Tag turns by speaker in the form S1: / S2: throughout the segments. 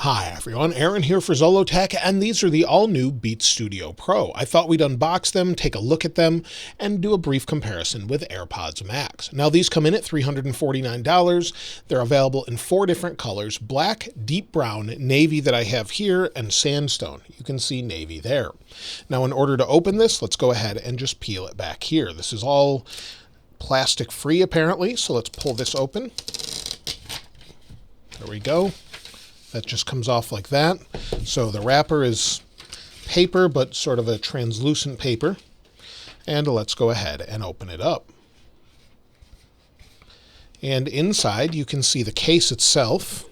S1: Hi everyone, Aaron here for Zollotech, and these are the all-new Beats Studio Pro. I thought we'd unbox them, take a look at them, and do a brief comparison with AirPods Max. Now these come in at $349. They're available in 4 different colors: black, deep brown, navy that I have here, and sandstone. You can see navy there. Now in order to open this, let's go ahead and just peel it back here. This is all plastic free apparently, so let's pull this open. There we go. That just comes off like that. So the wrapper is paper, but sort of a translucent paper. And let's go ahead and open it up. And inside you can see the case itself.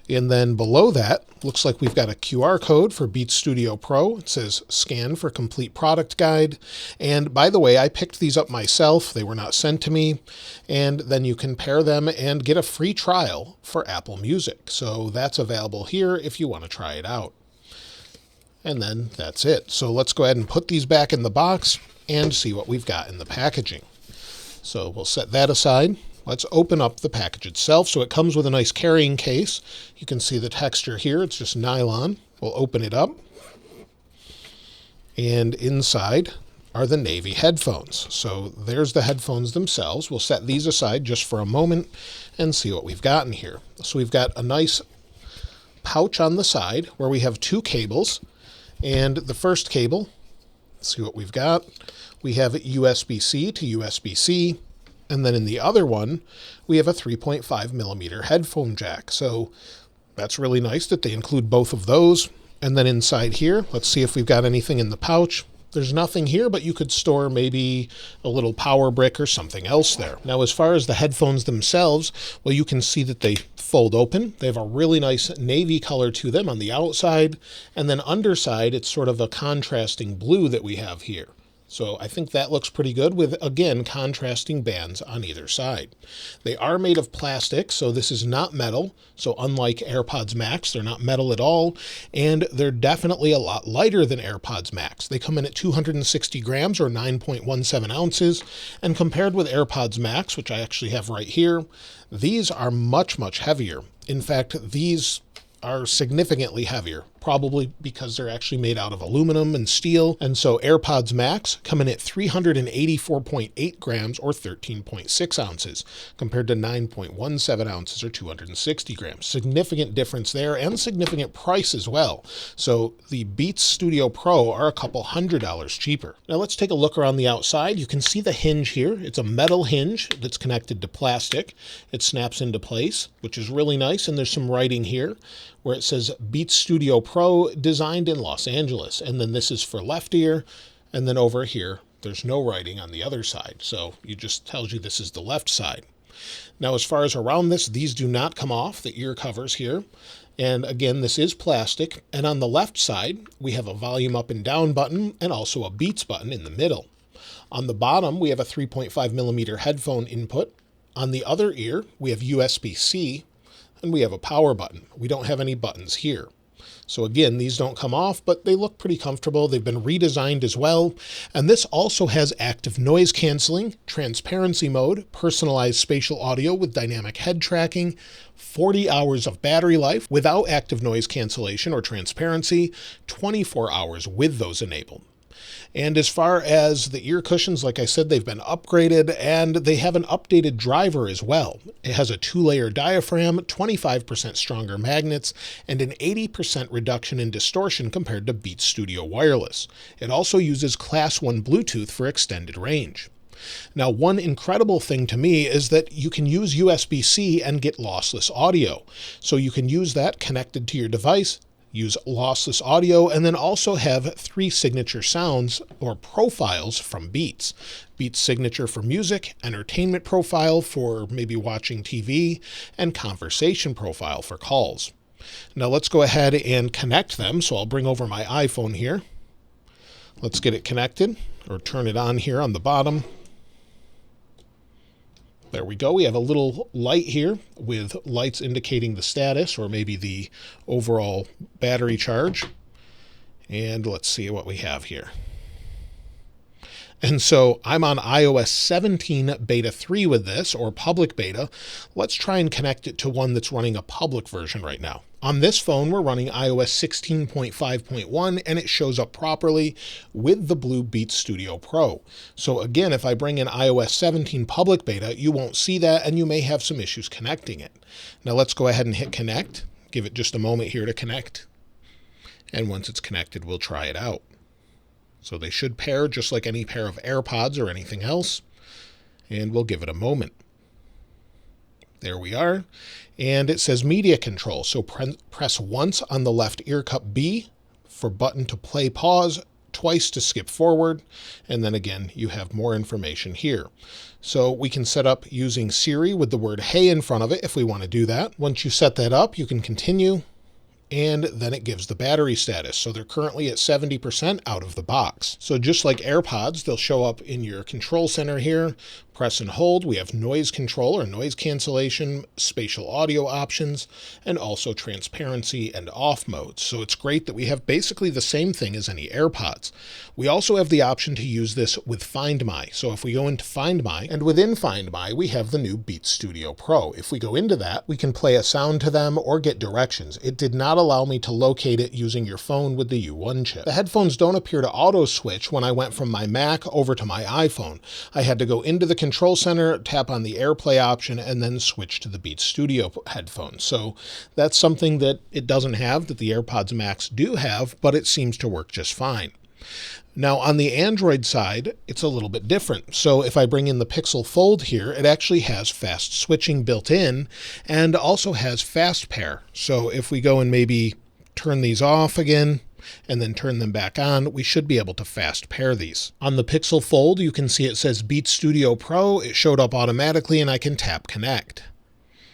S1: And then below that, looks like we've got a QR code for Beats Studio Pro. It says scan for complete product guide. And by the way, I picked these up myself. They were not sent to me. And then you can pair them and get a free trial for Apple Music. So that's available here if you want to try it out. And then that's it. So let's go ahead and put these back in the box and see what we've got in the packaging. So we'll set that aside. Let's open up the package itself. So it comes with a nice carrying case. You can see the texture here. It's just nylon. We'll open it up. And inside are the navy headphones. So there's the headphones themselves. We'll set these aside just for a moment and see what we've got in here. So we've got a nice pouch on the side where we have 2 cables. And the first cable, let's see what we've got. We have USB-C to USB-C. And then in the other one, we have a 3.5 millimeter headphone jack. So that's really nice that they include both of those. And then inside here, let's see if we've got anything in the pouch. There's nothing here, but you could store maybe a little power brick or something else there. Now, as far as the headphones themselves, well, you can see that they fold open. They have a really nice navy color to them on the outside. And then underside, it's sort of a contrasting blue that we have here. So I think that looks pretty good with, again, contrasting bands on either side. They are made of plastic, so this is not metal. So unlike AirPods Max, they're not metal at all. And they're definitely a lot lighter than AirPods Max. They come in at 260 grams or 9.17 ounces. And compared with AirPods Max, which I actually have right here, these are much, much heavier. In fact, these are significantly heavier, probably because they're actually made out of aluminum and steel. And so AirPods Max come in at 384.8 grams or 13.6 ounces compared to 9.17 ounces or 260 grams. Significant difference there and significant price as well. So the Beats Studio Pro are a couple $100 cheaper. Now let's take a look around the outside. You can see the hinge here. It's a metal hinge that's connected to plastic. It snaps into place, which is really nice. And there's some writing here where it says Beats Studio Pro designed in Los Angeles. And then this is for left ear. And then over here, there's no writing on the other side. So it just tells you this is the left side. Now, as far as around this, these do not come off, the ear covers here. And again, this is plastic. And on the left side, we have a volume up and down button and also a Beats button in the middle. On the bottom, we have a 3.5 millimeter headphone input. On the other ear, we have USB-C. And we have a power button. We don't have any buttons here. So again, these don't come off, but they look pretty comfortable. They've been redesigned as well. And this also has active noise canceling, transparency mode, personalized spatial audio with dynamic head tracking, 40 hours of battery life without active noise cancellation or transparency, 24 hours with those enabled. And as far as the ear cushions, like I said, they've been upgraded and they have an updated driver as well. It has a 2-layer diaphragm, 25% stronger magnets, and an 80% reduction in distortion compared to Beats Studio Wireless. It also uses Class 1 Bluetooth for extended range. Now, one incredible thing to me is that you can use USB-C and get lossless audio. So you can use that connected to your device, use lossless audio, and then also have 3 signature sounds or profiles from Beats. Beats signature for music, entertainment profile for maybe watching TV, and conversation profile for calls. Now let's go ahead and connect them. So I'll bring over my iPhone here. Let's get it connected or turn it on here on the bottom. There we go. We have a little light here with lights indicating the status or maybe the overall battery charge. And let's see what we have here. And so I'm on iOS 17 beta 3 with this, or public beta. Let's try and connect it to one that's running a public version right now. On this phone, we're running iOS 16.5.1, and it shows up properly with the blue Beats Studio Pro. So again, if I bring in iOS 17 public beta, you won't see that, and you may have some issues connecting it. Now let's go ahead and hit connect. Give it just a moment here to connect. And once it's connected, we'll try it out. So they should pair just like any pair of AirPods or anything else. And we'll give it a moment. There we are. And it says media control. So press once on the left ear cup B for button to play pause, twice to skip forward. And then again, you have more information here. So we can set up using Siri with the word hey in front of it if we want to do that. Once you set that up, you can continue. And then it gives the battery status. So they're currently at 70% out of the box. So just like AirPods, they'll show up in your control center here. Press and hold. We have noise control or noise cancellation, spatial audio options, and also transparency and off modes. So it's great that we have basically the same thing as any AirPods. We also have the option to use this with Find My. So if we go into Find My, and within Find My, we have the new Beats Studio Pro. If we go into that, we can play a sound to them or get directions. It did not allow me to locate it using your phone with the U1 chip. The headphones don't appear to auto switch when I went from my Mac over to my iPhone. I had to go into the control center, tap on the AirPlay option, and then switch to the Beats Studio headphones. So that's something that it doesn't have that the AirPods Max do have, but it seems to work just fine. Now on the Android side, it's a little bit different. So if I bring in the Pixel Fold here, it actually has fast switching built in and also has fast pair. So if we go and maybe turn these off again and then turn them back on, we should be able to fast pair these. On the Pixel Fold, you can see it says Beats Studio Pro. It showed up automatically and I can tap connect.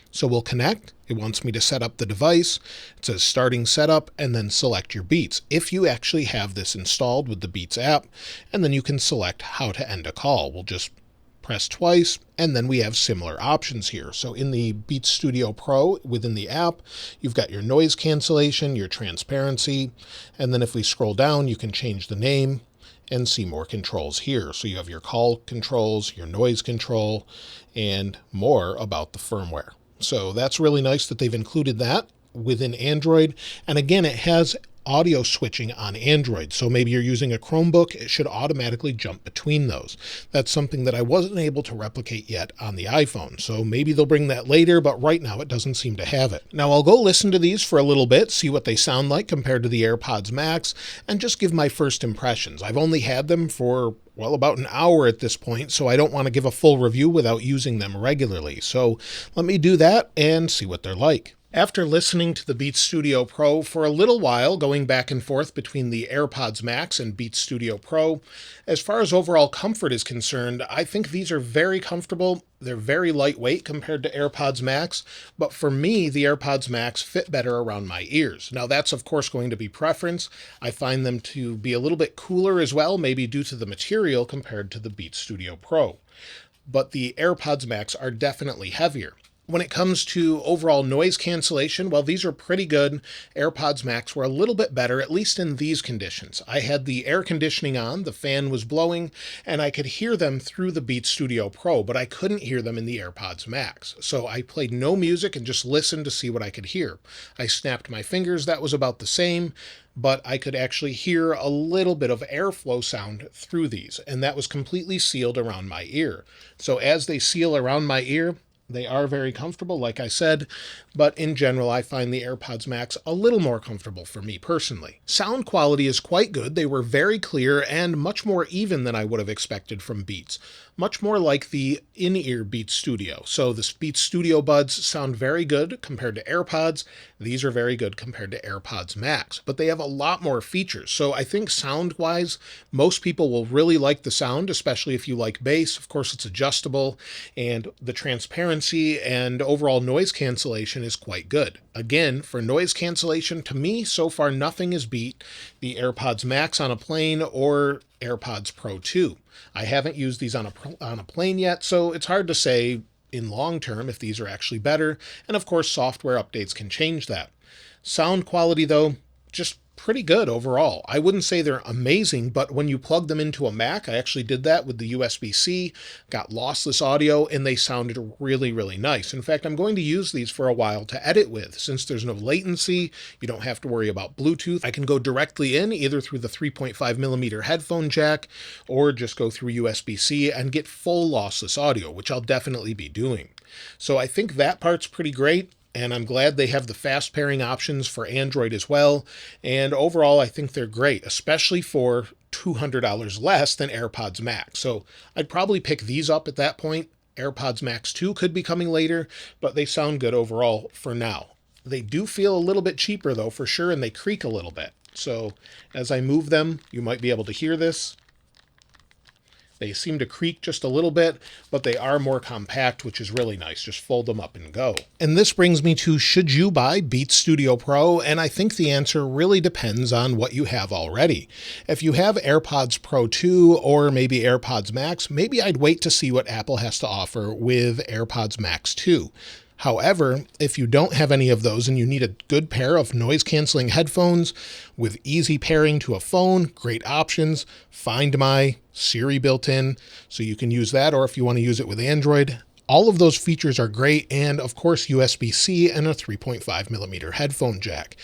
S1: So we'll connect. It wants me to set up the device. It says starting setup and then select your Beats. If you actually have this installed with the Beats app, and then you can select how to end a call. We'll just press twice, and then we have similar options here. So in the Beats Studio Pro within the app, you've got your noise cancellation, your transparency, and then if we scroll down, you can change the name and see more controls here. So you have your call controls, your noise control, and more about the firmware. So that's really nice that they've included that within Android. And again, it has audio switching on Android. So maybe you're using a Chromebook, it should automatically jump between those. That's something that I wasn't able to replicate yet on the iPhone. So maybe they'll bring that later, but right now it doesn't seem to have it. Now I'll go listen to these for a little bit, see what they sound like compared to the AirPods Max, and just give my first impressions. I've only had them for well, about an hour at this point, so I don't want to give a full review without using them regularly. So let me do that and see what they're like. After listening to the Beats Studio Pro for a little while, going back and forth between the AirPods Max and Beats Studio Pro, as far as overall comfort is concerned, I think these are very comfortable. They're very lightweight compared to AirPods Max, but for me, the AirPods Max fit better around my ears. Now that's of course going to be preference. I find them to be a little bit cooler as well, maybe due to the material compared to the Beats Studio Pro. But the AirPods Max are definitely heavier. When it comes to overall noise cancellation, well, these are pretty good. AirPods Max were a little bit better, at least in these conditions. I had the air conditioning on, the fan was blowing, and I could hear them through the Beats Studio Pro, but I couldn't hear them in the AirPods Max. So I played no music and just listened to see what I could hear. I snapped my fingers, that was about the same, but I could actually hear a little bit of airflow sound through these, and that was completely sealed around my ear. So as they seal around my ear, they are very comfortable, like I said, but in general, I find the AirPods Max a little more comfortable for me personally. Sound quality is quite good. They were very clear and much more even than I would have expected from Beats. Much more like the in-ear Beats Studio. So the Beats Studio buds sound very good compared to AirPods. These are very good compared to AirPods Max, but they have a lot more features. So I think sound-wise, most people will really like the sound, especially if you like bass. Of course, it's adjustable, and the transparency and overall noise cancellation is quite good. Again, for noise cancellation, to me, so far nothing has beat the AirPods Max on a plane or AirPods Pro 2. I haven't used these on a plane yet, so it's hard to say in long term if these are actually better, and of course software updates can change that. Sound quality though, just pretty good overall. I wouldn't say they're amazing, but when you plug them into a Mac, I actually did that with the USB-C, got lossless audio, and they sounded really, really nice. In fact, I'm going to use these for a while to edit with. Since there's no latency, you don't have to worry about Bluetooth. I can go directly in either through the 3.5mm headphone jack or just go through USB-C and get full lossless audio, which I'll definitely be doing. So I think that part's pretty great. And I'm glad they have the fast pairing options for Android as well. And overall, I think they're great, especially for $200 less than AirPods Max. So I'd probably pick these up at that point. AirPods Max 2 could be coming later, but they sound good overall for now. They do feel a little bit cheaper though, for sure, and they creak a little bit. So as I move them, you might be able to hear this. They seem to creak just a little bit, but they are more compact, which is really nice. Just fold them up and go. And this brings me to, should you buy Beats Studio Pro? And I think the answer really depends on what you have already. If you have AirPods Pro 2 or maybe AirPods Max, maybe I'd wait to see what Apple has to offer with AirPods Max 2. However, if you don't have any of those and you need a good pair of noise canceling headphones with easy pairing to a phone, great options, Find My, Siri built in, so you can use that, or if you want to use it with Android, all of those features are great, and of course USB-C and a 3.5mm headphone jack.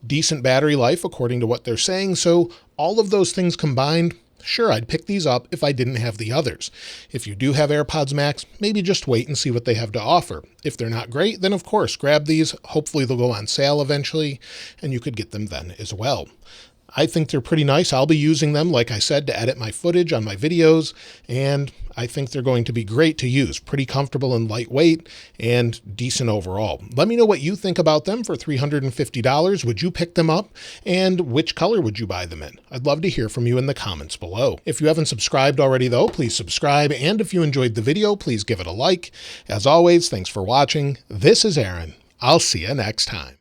S1: Decent battery life according to what they're saying, so all of those things combined, sure, I'd pick these up if I didn't have the others. If you do have AirPods Max, maybe just wait and see what they have to offer. If they're not great, then of course, grab these. Hopefully they'll go on sale eventually, and you could get them then as well. I think they're pretty nice. I'll be using them, like I said, to edit my footage on my videos, and I think they're going to be great to use. Pretty comfortable and lightweight and decent overall. Let me know what you think about them for $350. Would you pick them up? And which color would you buy them in? I'd love to hear from you in the comments below. If you haven't subscribed already though, please subscribe. And if you enjoyed the video, please give it a like. As always, thanks for watching. This is Aaron. I'll see you next time.